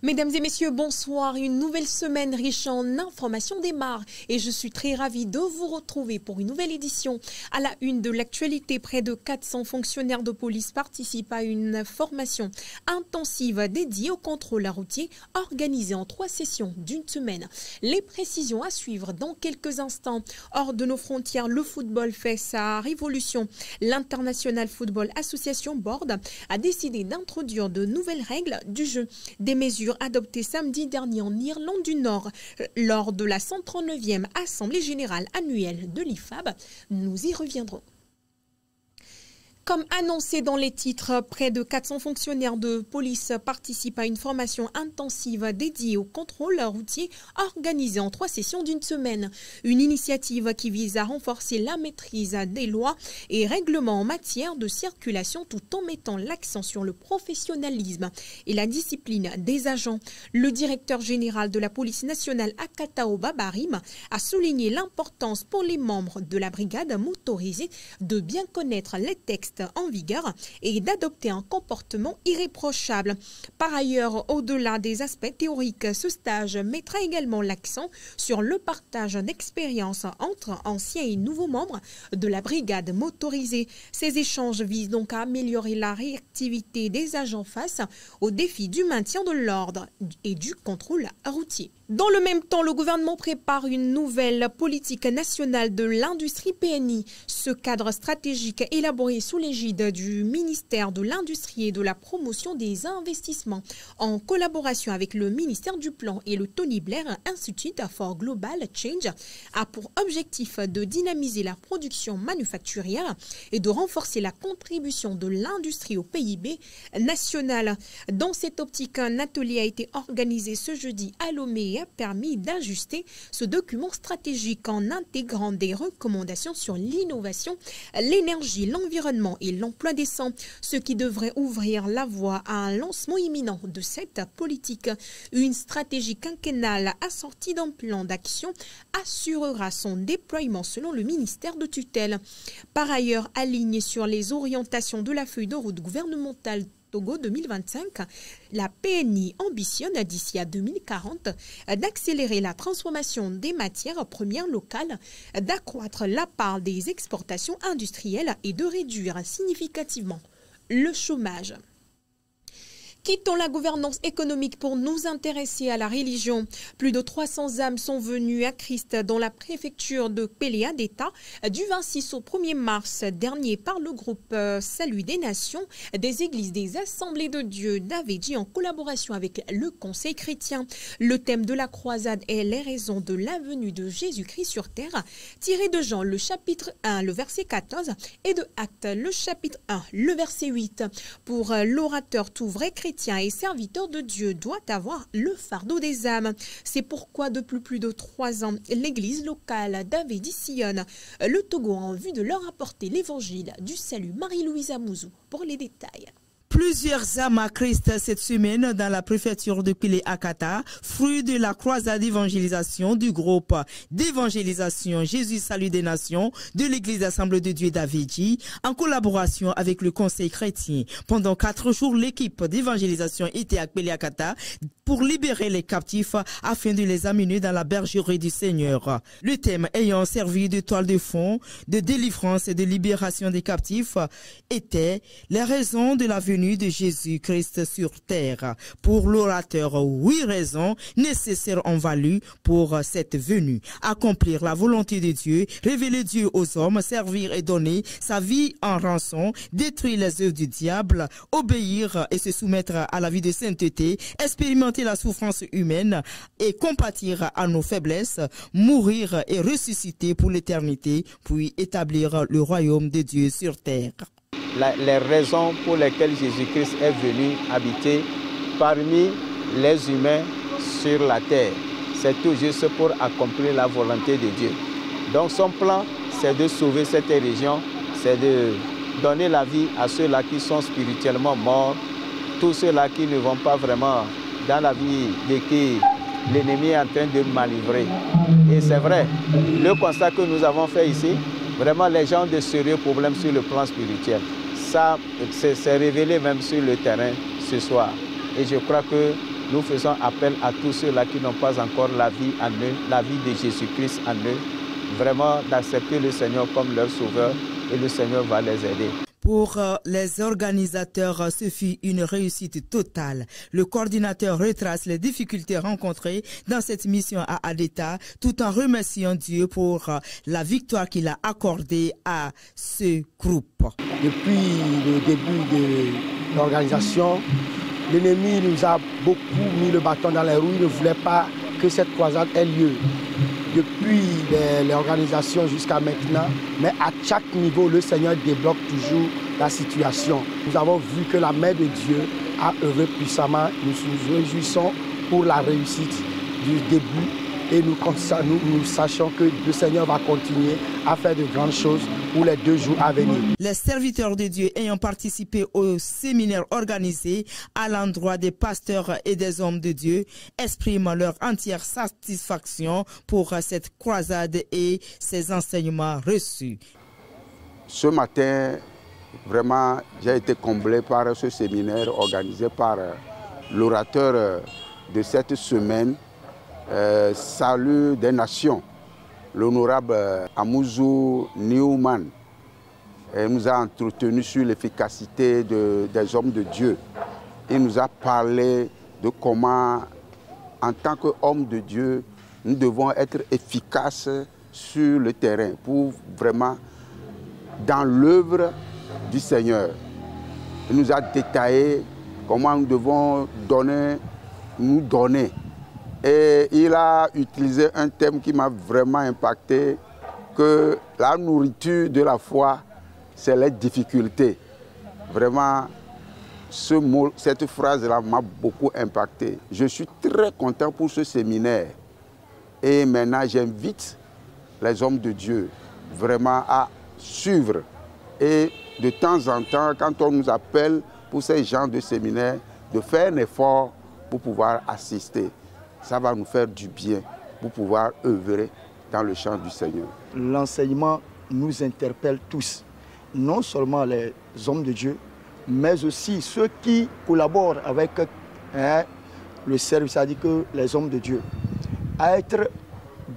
Mesdames et messieurs, bonsoir. Une nouvelle semaine riche en informations démarre et je suis très ravie de vous retrouver pour une nouvelle édition. À la une de l'actualité, près de 400 fonctionnaires de police participent à une formation intensive dédiée au contrôle routier organisée en 3 sessions d'une semaine. Les précisions à suivre dans quelques instants. Hors de nos frontières, le football fait sa révolution. L'International Football Association Board a décidé d'introduire de nouvelles règles du jeu. Des mesures adoptées samedi dernier en Irlande du Nord lors de la 139e Assemblée générale annuelle de l'IFAB. Nous y reviendrons. Comme annoncé dans les titres, près de 400 fonctionnaires de police participent à une formation intensive dédiée au contrôle routier organisée en 3 sessions d'une semaine. Une initiative qui vise à renforcer la maîtrise des lois et règlements en matière de circulation tout en mettant l'accent sur le professionnalisme et la discipline des agents. Le directeur général de la police nationale Akatao Babarim a souligné l'importance pour les membres de la brigade motorisée de bien connaître les textes en vigueur et d'adopter un comportement irréprochable. Par ailleurs, au-delà des aspects théoriques, ce stage mettra également l'accent sur le partage d'expériences entre anciens et nouveaux membres de la brigade motorisée. Ces échanges visent donc à améliorer la réactivité des agents face aux défis du maintien de l'ordre et du contrôle routier. Dans le même temps, le gouvernement prépare une nouvelle politique nationale de l'industrie PNI. Ce cadre stratégique élaboré sous l'égide du ministère de l'Industrie et de la Promotion des Investissements, en collaboration avec le ministère du Plan et le Tony Blair Institute for Global Change, a pour objectif de dynamiser la production manufacturière et de renforcer la contribution de l'industrie au PIB national. Dans cette optique, un atelier a été organisé ce jeudi à Lomé et a permis d'ajuster ce document stratégique en intégrant des recommandations sur l'innovation, l'énergie, l'environnement et l'emploi décent, ce qui devrait ouvrir la voie à un lancement imminent de cette politique. Une stratégie quinquennale assortie d'un plan d'action assurera son déploiement selon le ministère de tutelle. Par ailleurs, alignée sur les orientations de la feuille de route gouvernementale Togo 2025, la PNI ambitionne d'ici à 2040 d'accélérer la transformation des matières premières locales, d'accroître la part des exportations industrielles et de réduire significativement le chômage. Quittons la gouvernance économique pour nous intéresser à la religion. Plus de 300 âmes sont venues à Christ dans la préfecture de Péléa d'État du 26 au 1er mars dernier par le groupe Salut des Nations des Églises des Assemblées de Dieu d'Avedji en collaboration avec le Conseil chrétien. Le thème de la croisade est les raisons de la venue de Jésus-Christ sur terre, tiré de Jean le chapitre 1, le verset 14 et de Actes le chapitre 1, le verset 8. Pour l'orateur, tout vrai chrétien et serviteur de Dieu doit avoir le fardeau des âmes. C'est pourquoi depuis plus de 3 ans, l'église locale d'Avedji sillonne le Togo en vue de leur apporter l'évangile du salut. Marie-Louise Amouzou pour les détails. Plusieurs âmes à Christ cette semaine dans la préfecture de Péléakata, fruit de la croisade d'évangélisation du groupe d'évangélisation Jésus Salut des Nations de l'église Assemblée de Dieu d'Avedji, en collaboration avec le Conseil chrétien. Pendant 4 jours, l'équipe d'évangélisation était à Péléakata pour libérer les captifs afin de les amener dans la bergerie du Seigneur. Le thème ayant servi de toile de fond de délivrance et de libération des captifs était les raisons de la venue de Jésus-Christ sur terre. Pour l'orateur, 8 raisons nécessaires ont valu pour cette venue. Accomplir la volonté de Dieu, révéler Dieu aux hommes, servir et donner sa vie en rançon, détruire les œuvres du diable, obéir et se soumettre à la vie de sainteté, expérimenter la souffrance humaine et compatir à nos faiblesses, mourir et ressusciter pour l'éternité, puis établir le royaume de Dieu sur terre. Les raisons pour lesquelles Jésus-Christ est venu habiter parmi les humains sur la terre, c'est tout juste pour accomplir la volonté de Dieu. Donc son plan, c'est de sauver cette région, c'est de donner la vie à ceux-là qui sont spirituellement morts, tous ceux-là qui ne vont pas vraiment dans la vie et qui l'ennemi est en train de manœuvrer. Et c'est vrai, le constat que nous avons fait ici, vraiment les gens ont de sérieux problèmes sur le plan spirituel. Ça s'est révélé même sur le terrain ce soir. Et je crois que nous faisons appel à tous ceux-là qui n'ont pas encore la vie en eux, la vie de Jésus-Christ en eux, vraiment d'accepter le Seigneur comme leur sauveur et le Seigneur va les aider. Pour les organisateurs, ce fut une réussite totale. Le coordinateur retrace les difficultés rencontrées dans cette mission à Adeta, tout en remerciant Dieu pour la victoire qu'il a accordée à ce groupe. Depuis le début de l'organisation, l'ennemi nous a beaucoup mis le bâton dans les roues. Il ne voulait pas que cette croisade ait lieu. Depuis l'organisation jusqu'à maintenant, mais à chaque niveau, le Seigneur débloque toujours la situation. Nous avons vu que la main de Dieu a œuvré puissamment. Nous nous réjouissons pour la réussite du début et nous sachons que le Seigneur va continuer à faire de grandes choses pour les 2 jours à venir. Les serviteurs de Dieu ayant participé au séminaire organisé à l'endroit des pasteurs et des hommes de Dieu expriment leur entière satisfaction pour cette croisade et ces enseignements reçus. Ce matin, vraiment, j'ai été comblé par ce séminaire organisé par l'orateur de cette semaine, Salut des Nations, l'honorable Amouzou Newman. Il nous a entretenu sur l'efficacité des hommes de Dieu. Il nous a parlé de comment, en tant qu'hommes de Dieu, nous devons être efficaces sur le terrain pour vraiment, dans l'œuvre du Seigneur. Il nous a détaillé comment nous devons nous donner. Et il a utilisé un thème qui m'a vraiment impacté, que la nourriture de la foi, c'est les difficultés. Vraiment, cette phrase-là m'a beaucoup impacté. Je suis très content pour ce séminaire. Et maintenant, j'invite les hommes de Dieu vraiment à suivre. Et de temps en temps, quand on nous appelle pour ces genres de séminaires, de faire un effort pour pouvoir assister. Ça va nous faire du bien pour pouvoir œuvrer dans le champ du Seigneur. L'enseignement nous interpelle tous, non seulement les hommes de Dieu, mais aussi ceux qui collaborent avec le service, c'est-à-dire que les hommes de Dieu, à être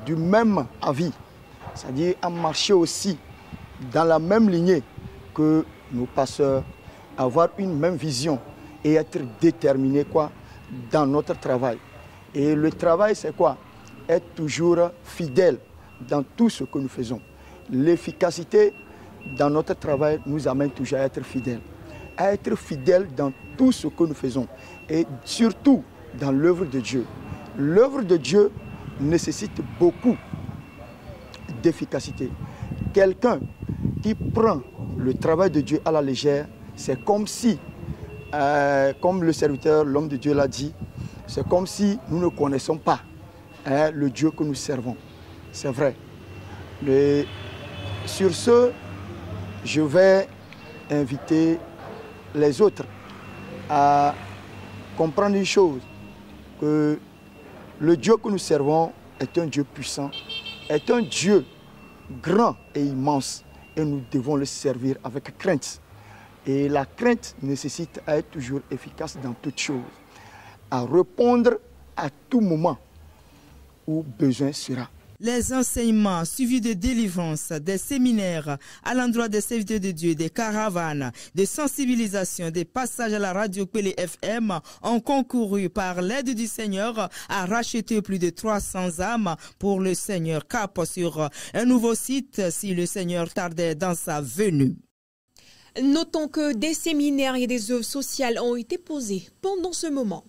du même avis, c'est-à-dire à marcher aussi dans la même lignée que nos pasteurs, avoir une même vision et être déterminés dans notre travail. Et le travail, c'est quoi? Être toujours fidèle dans tout ce que nous faisons. L'efficacité dans notre travail nous amène toujours à être fidèles. À être fidèles dans tout ce que nous faisons. Et surtout dans l'œuvre de Dieu. L'œuvre de Dieu nécessite beaucoup d'efficacité. Quelqu'un qui prend le travail de Dieu à la légère, c'est comme si, comme le serviteur, l'homme de Dieu l'a dit, c'est comme si nous ne connaissons pas le Dieu que nous servons. C'est vrai. Mais sur ce, je vais inviter les autres à comprendre une chose, que le Dieu que nous servons est un Dieu puissant, est un Dieu grand et immense, et nous devons le servir avec crainte. Et la crainte nécessite à être toujours efficace dans toutes choses, à répondre à tout moment où besoin sera. Les enseignements suivis de délivrance, des séminaires à l'endroit des serviteurs de Dieu, des caravanes, de sensibilisation, des passages à la radio Kwele FM ont concouru par l'aide du Seigneur à racheter plus de 300 âmes pour le Seigneur, cap sur un nouveau site si le Seigneur tardait dans sa venue. Notons que des séminaires et des œuvres sociales ont été posées pendant ce moment.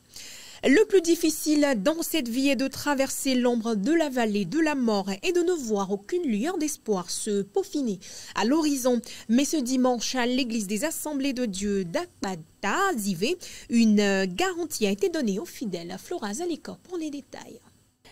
Le plus difficile dans cette vie est de traverser l'ombre de la vallée de la mort et de ne voir aucune lueur d'espoir se peaufiner à l'horizon. Mais ce dimanche, à l'église des Assemblées de Dieu d'Akbata, Zivé, une garantie a été donnée aux fidèles. Flora Zalika pour les détails.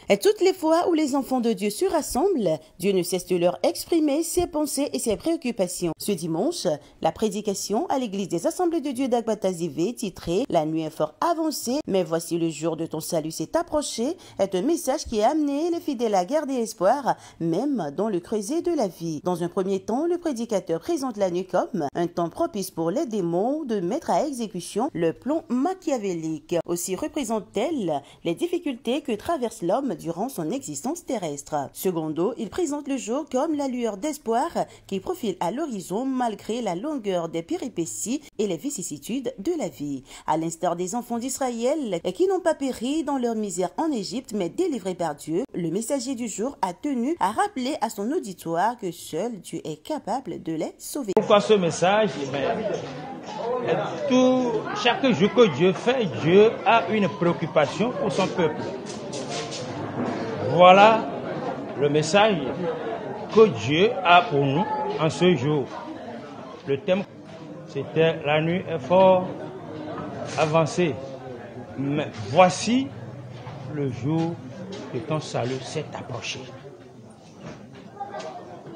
Et toutes les fois où les enfants de Dieu se rassemblent, Dieu ne cesse de leur exprimer ses pensées et ses préoccupations. Ce dimanche, la prédication à l'église des Assemblées de Dieu d'Agbatazivé, titrée « La nuit est fort avancée, mais voici le jour de ton salut s'est approché », est un message qui a amené les fidèles à garder espoir, même dans le creuset de la vie. Dans un premier temps, le prédicateur présente la nuit comme un temps propice pour les démons de mettre à exécution le plan machiavélique. Aussi représente-t-elle les difficultés que traverse l'homme durant son existence terrestre. Secondo, il présente le jour comme la lueur d'espoir qui profile à l'horizon malgré la longueur des péripéties et les vicissitudes de la vie. À l'instar des enfants d'Israël qui n'ont pas péri dans leur misère en Égypte mais délivrés par Dieu, le messager du jour a tenu à rappeler à son auditoire que seul Dieu est capable de les sauver. Pourquoi ce message? Chaque jour que Dieu fait, Dieu a une préoccupation pour son peuple. Voilà le message que Dieu a pour nous en ce jour. Le thème, c'était « La nuit est fort avancée, mais voici le jour de ton salut s'est approché. »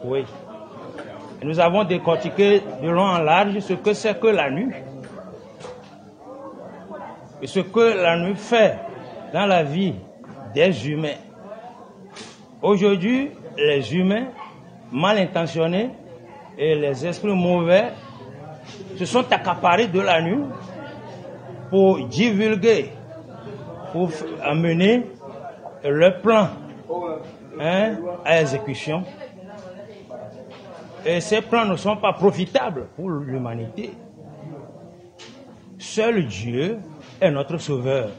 Oui. Et nous avons décortiqué de long en large ce que c'est que la nuit. Et ce que la nuit fait dans la vie des humains. Aujourd'hui, les humains mal intentionnés et les esprits mauvais se sont accaparés de la nuit pour divulguer, pour amener leur plan à exécution. Et ces plans ne sont pas profitables pour l'humanité. Seul Dieu est notre sauveur.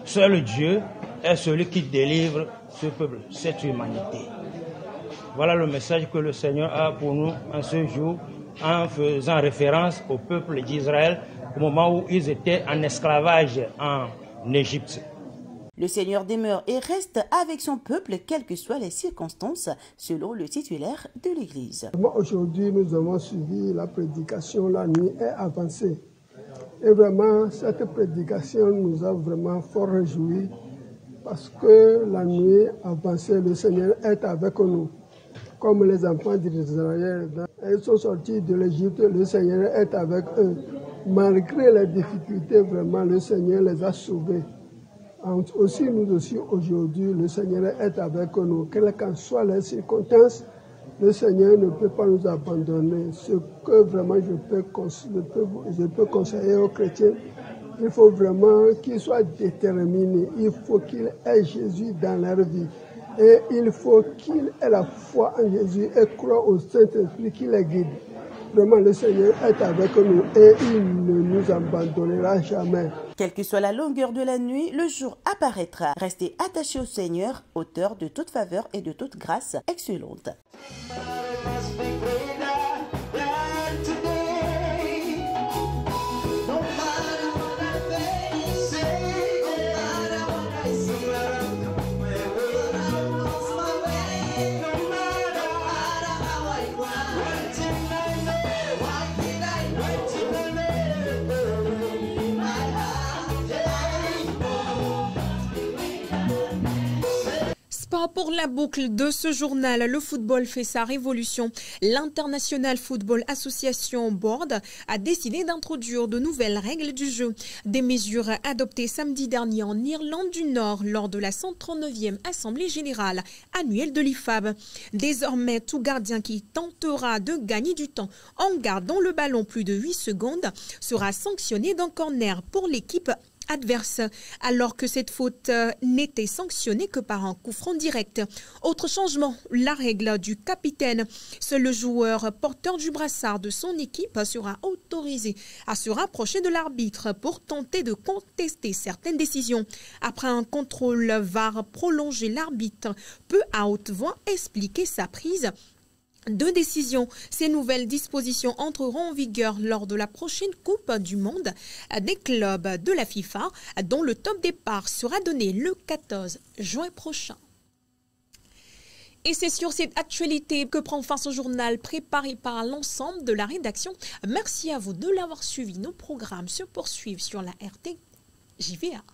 Seul Dieu est celui qui délivre ce peuple, cette humanité. Voilà le message que le Seigneur a pour nous en ce jour, en faisant référence au peuple d'Israël au moment où ils étaient en esclavage en Égypte. Le Seigneur demeure et reste avec son peuple, quelles que soient les circonstances, selon le titulaire de l'Église. Aujourd'hui, nous avons suivi la prédication, la nuit est avancée. Et vraiment, cette prédication nous a vraiment fort réjouis parce que la nuit avancée, le Seigneur est avec nous. Comme les enfants d'Israël, ils sont sortis de l'Égypte, le Seigneur est avec eux. Malgré les difficultés, vraiment, le Seigneur les a sauvés. Aussi, nous aussi, aujourd'hui, le Seigneur est avec nous. Quelles qu'en soient les circonstances, le Seigneur ne peut pas nous abandonner. Ce que vraiment je peux conseiller aux chrétiens, il faut vraiment qu'ils soient déterminés. Il faut qu'ils aient Jésus dans leur vie. Et il faut qu'ils aient la foi en Jésus et croient au Saint-Esprit qui les guide. Vraiment, le Seigneur est avec nous et il ne nous abandonnera jamais. Quelle que soit la longueur de la nuit, le jour apparaîtra. Restez attachés au Seigneur, auteur de toute faveur et de toute grâce excellente. Pour la boucle de ce journal, le football fait sa révolution. L'International Football Association Board a décidé d'introduire de nouvelles règles du jeu. Des mesures adoptées samedi dernier en Irlande du Nord lors de la 139e Assemblée Générale annuelle de l'IFAB. Désormais, tout gardien qui tentera de gagner du temps en gardant le ballon plus de 8 secondes sera sanctionné d'un corner pour l'équipe adverse, alors que cette faute n'était sanctionnée que par un coup franc direct. Autre changement, la règle du capitaine. Seul le joueur porteur du brassard de son équipe sera autorisé à se rapprocher de l'arbitre pour tenter de contester certaines décisions. Après un contrôle VAR prolongé, l'arbitre peut à haute voix expliquer sa prise de décision. Ces nouvelles dispositions entreront en vigueur lors de la prochaine Coupe du Monde des clubs de la FIFA, dont le top départ sera donné le 14 juin prochain. Et c'est sur cette actualité que prend fin ce journal préparé par l'ensemble de la rédaction. Merci à vous de l'avoir suivi. Nos programmes se poursuivent sur la RTJVA.